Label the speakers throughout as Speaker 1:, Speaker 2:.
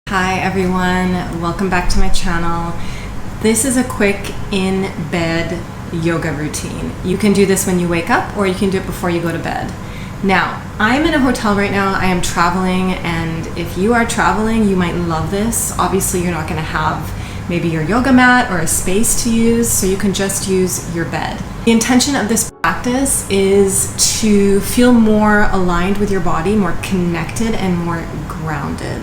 Speaker 1: Hi everyone, welcome back to my channel. This is a quick in-bed yoga routine. You can do this when you wake up or you can do it before you go to bed. Now, I'm in a hotel right now, I am traveling, and if you are traveling, you might love this. Obviously, you're not gonna have maybe your yoga mat or a space to use, so you can just use your bed. The intention of this practice is to feel more aligned with your body, more connected and more grounded.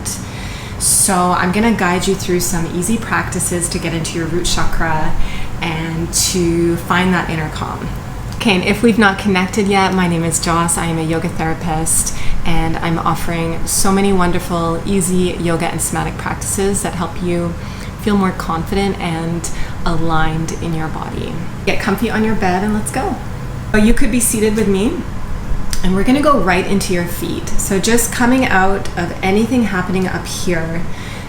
Speaker 1: So I'm going to guide you through some easy practices to get into your root chakra and to find that inner calm. Okay, and if we've not connected yet, my name is Joss. I am a yoga therapist, and I'm offering so many wonderful, easy yoga and somatic practices that help you feel more confident and aligned in your body. Get comfy on your bed and let's go. So you could be seated with me. And we're gonna go right into your feet. So just coming out of anything happening up here,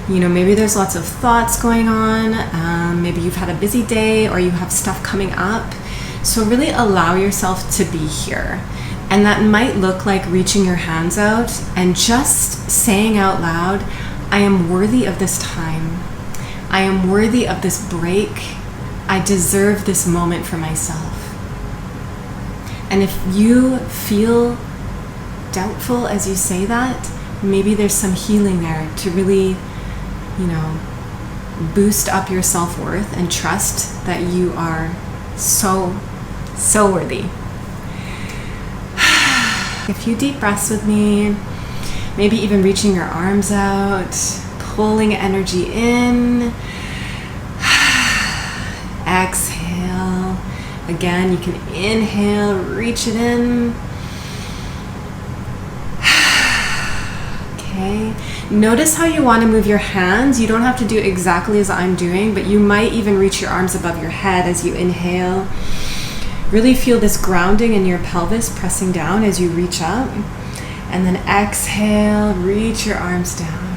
Speaker 1: you know, maybe there's lots of thoughts going on, maybe you've had a busy day or you have stuff coming up. So really allow yourself to be here. And that might look like reaching your hands out and just saying out loud, I am worthy of this time. I am worthy of this break. I deserve this moment for myself. And if you feel doubtful as you say that, maybe there's some healing there to really, you know, boost up your self-worth and trust that you are so worthy. A few deep breaths with me, maybe even reaching your arms out, pulling energy in, exhale. Again, you can inhale, reach it in. Okay. Notice how you want to move your hands. You don't have to do exactly as I'm doing, but you might even reach your arms above your head as you inhale. Really feel this grounding in your pelvis pressing down as you reach up. And then exhale, reach your arms down.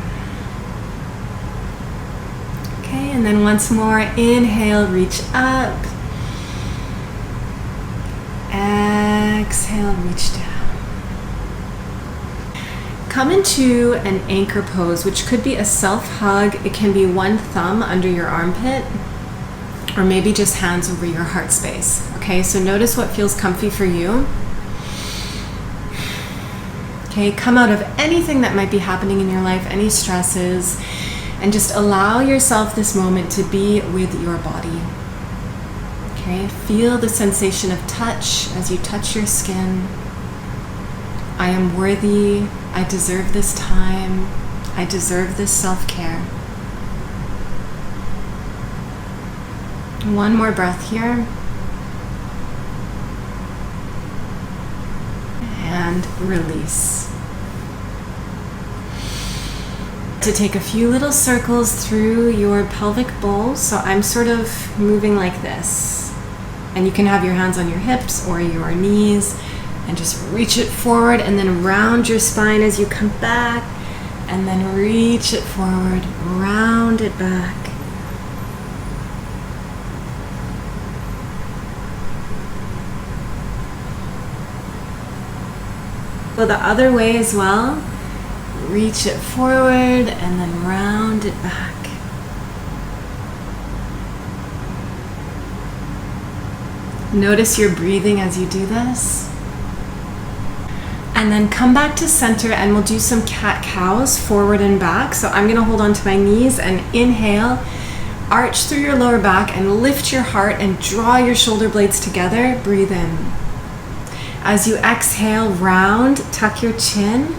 Speaker 1: Okay, and then once more, inhale, reach up. Exhale, reach down. Come into an anchor pose, which could be a self-hug. It can be one thumb under your armpit, or maybe just hands over your heart space. Okay, so notice what feels comfy for you. Okay, come out of anything that might be happening in your life, any stresses, and just allow yourself this moment to be with your body. Okay, feel the sensation of touch as you touch your skin. I am worthy. I deserve this time. I deserve this self-care. One more breath here. And release. To take a few little circles through your pelvic bowl. So I'm sort of moving like this. And you can have your hands on your hips or your knees and just reach it forward and then round your spine as you come back and then reach it forward, round it back. Go the other way as well. Reach it forward and then round it back. Notice your breathing as you do this. And then come back to center and we'll do some cat-cows forward and back. So I'm gonna hold on to my knees and inhale, arch through your lower back and lift your heart and draw your shoulder blades together. Breathe in. As you exhale, round, tuck your chin.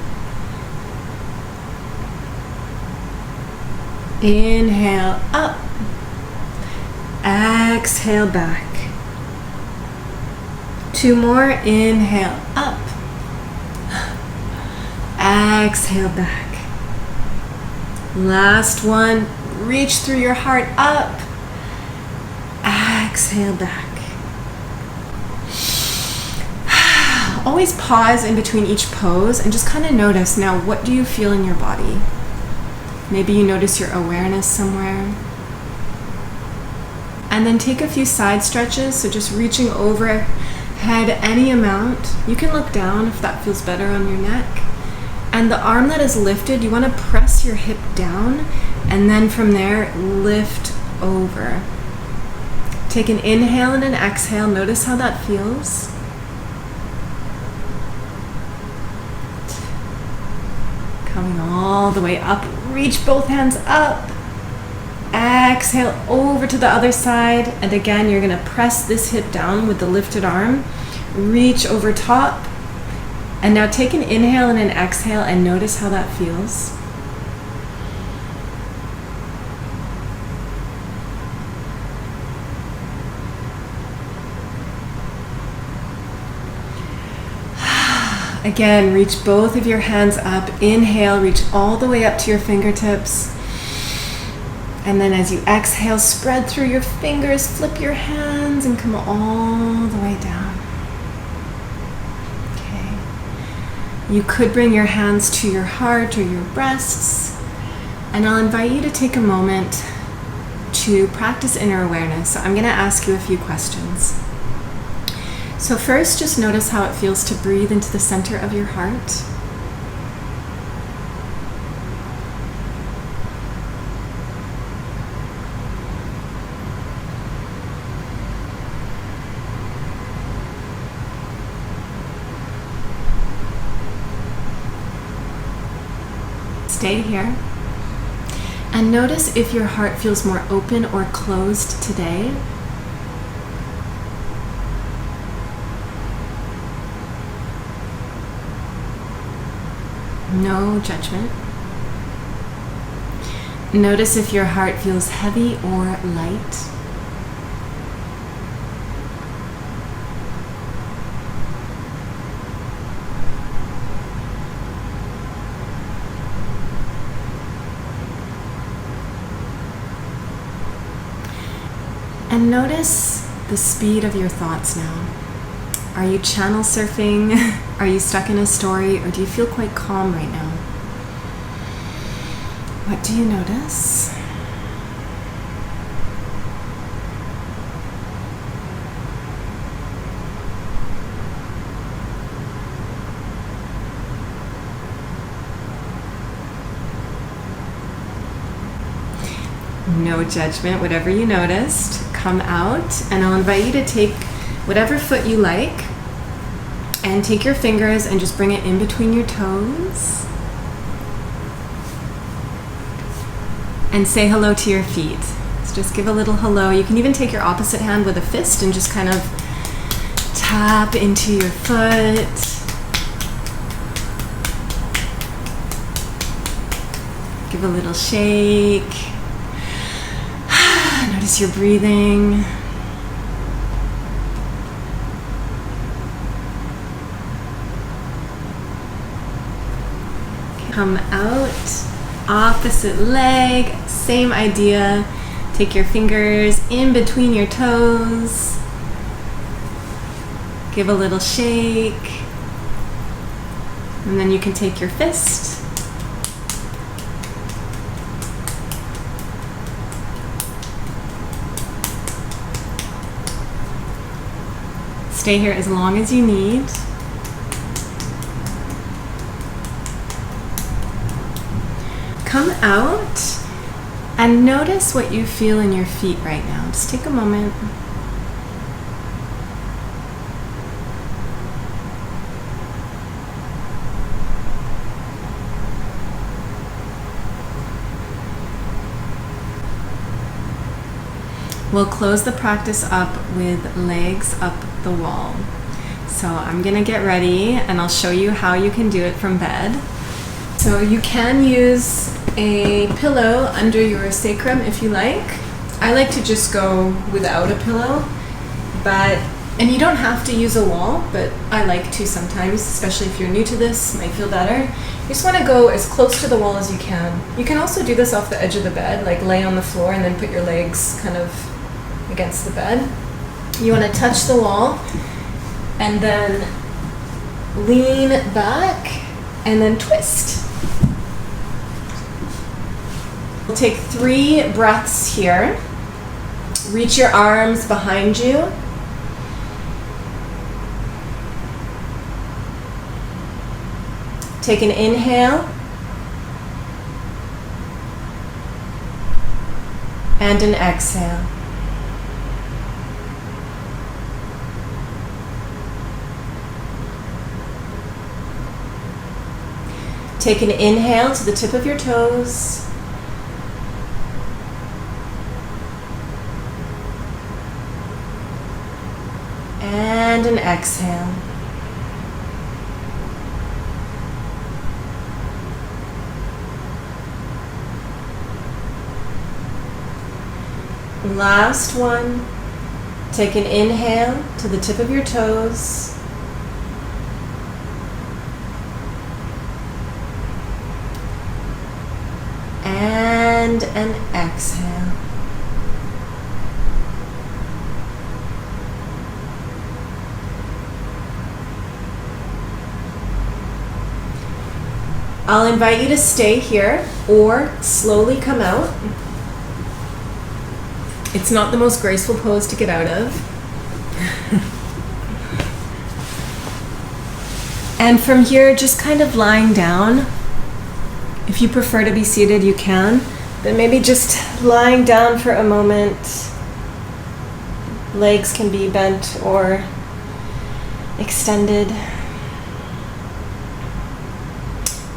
Speaker 1: Inhale up. Exhale back. Two more, inhale up, exhale back. Last one, reach through your heart up, exhale back. Always pause in between each pose and just kind of notice, now what do you feel in your body? Maybe you notice your awareness somewhere. And then take a few side stretches, so just reaching over head any amount. You can look down if that feels better on your neck. And the arm that is lifted, you want to press your hip down, and then from there, lift over. Take an inhale and an exhale. Notice how that feels. Coming all the way up. Reach both hands up. Exhale over to the other side. And again, you're going to press this hip down with the lifted arm. Reach over top. And now take an inhale and an exhale and notice how that feels. Again, reach both of your hands up. Inhale, reach all the way up to your fingertips. And then as you exhale, spread through your fingers, flip your hands, and come all the way down. You could bring your hands to your heart or your breasts, and I'll invite you to take a moment to practice inner awareness. So I'm going to ask you a few questions. So first, just notice how it feels to breathe into the center of your heart. Stay here. And notice if your heart feels more open or closed today. No judgment. Notice if your heart feels heavy or light. And notice the speed of your thoughts now. Are you channel surfing? Are you stuck in a story? Or do you feel quite calm right now? What do you notice? No judgment, whatever you noticed, come out, and I'll invite you to take whatever foot you like and take your fingers and just bring it in between your toes and say hello to your feet. So just give a little hello. You can even take your opposite hand with a fist and just kind of tap into your foot. Give a little shake. Notice your breathing. Come out, opposite leg, same idea. Take your fingers in between your toes. Give a little shake. And then you can take your fist. Stay here as long as you need. Come out and notice what you feel in your feet right now. Just take a moment. We'll close the practice up with legs up the wall. So I'm gonna get ready and I'll show you how you can do it from bed. So you can use a pillow under your sacrum if you like. I like to just go without a pillow, and you don't have to use a wall, but I like to sometimes, especially if you're new to this, might feel better. You just want to go as close to the wall as you can. You can also do this off the edge of the bed, like lay on the floor and then put your legs kind of against the bed. You want to touch the wall and then lean back and then twist. We'll take 3 breaths here. Reach your arms behind you. Take an inhale and an exhale. Take an inhale to the tip of your toes. And an exhale. Last one. Take an inhale to the tip of your toes. And an exhale. I'll invite you to stay here or slowly come out. It's not the most graceful pose to get out of. And from here, just kind of lying down. If you prefer to be seated, you can, but maybe just lying down for a moment. Legs can be bent or extended.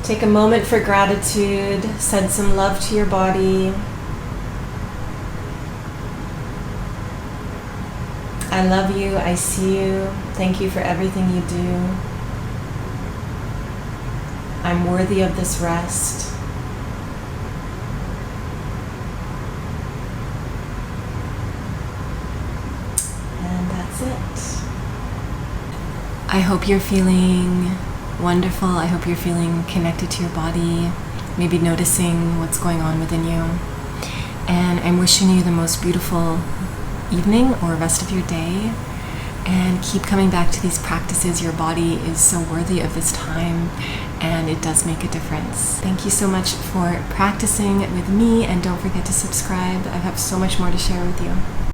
Speaker 1: Take a moment for gratitude. Send some love to your body. I love you. I see you. Thank you for everything you do. I'm worthy of this rest. And that's it. I hope you're feeling wonderful. I hope you're feeling connected to your body, maybe noticing what's going on within you. And I'm wishing you the most beautiful evening or rest of your day. And keep coming back to these practices. Your body is so worthy of this time, and it does make a difference. Thank you so much for practicing with me, and don't forget to subscribe. I have so much more to share with you.